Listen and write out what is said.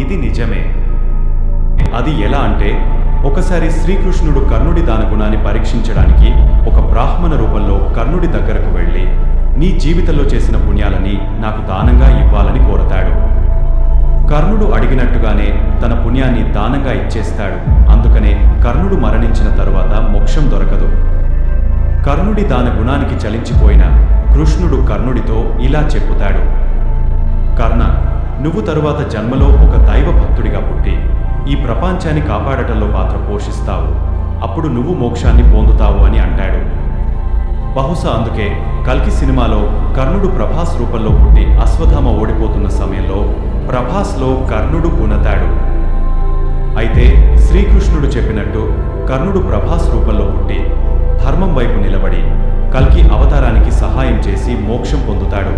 ఇది నిజమే. అది ఎలా అంటే, ఒకసారి శ్రీకృష్ణుడు కర్ణుడి దాన గుణాన్ని పరీక్షించడానికి ఒక బ్రాహ్మణ రూపంలో కర్ణుడి దగ్గరకు వెళ్ళి, నీ జీవితంలో చేసిన పుణ్యాలని నాకు దానంగా ఇవ్వాలని కోరతాడు. కర్ణుడు అడిగినట్టుగానే తన పుణ్యాన్ని దానంగా ఇచ్చేస్తాడు. అందుకనే కర్ణుడు మరణించిన తరువాత మోక్షం దొరకదు. కర్ణుడి దాన గుణానికి చలించిపోయిన కృష్ణుడు కర్ణుడితో ఇలా చెప్పుతాడు: కర్ణ, నువ్వు తరువాత జన్మలో ఒక దైవ భక్తుడిగా పుట్టి ఈ ప్రపంచాన్ని కాపాడటంలో పాత్ర పోషిస్తావు. అప్పుడు నువ్వు మోక్షాన్ని పొందుతావు అని అంటాడు. బహుశా అందుకే కల్కి సినిమాలో కర్ణుడు ప్రభాస్ రూపంలో పుట్టి అశ్వత్థామ ఓడిపోతున్న సమయంలో ప్రభాస్లో కర్ణుడు పునతాడు. అయితే శ్రీకృష్ణుడు చెప్పినట్టు కర్ణుడు ప్రభాస్ రూపంలో పుట్టి ధర్మం వైపు నిలబడి కల్కి అవతారానికి సహాయం చేసి మోక్షం పొందుతాడు.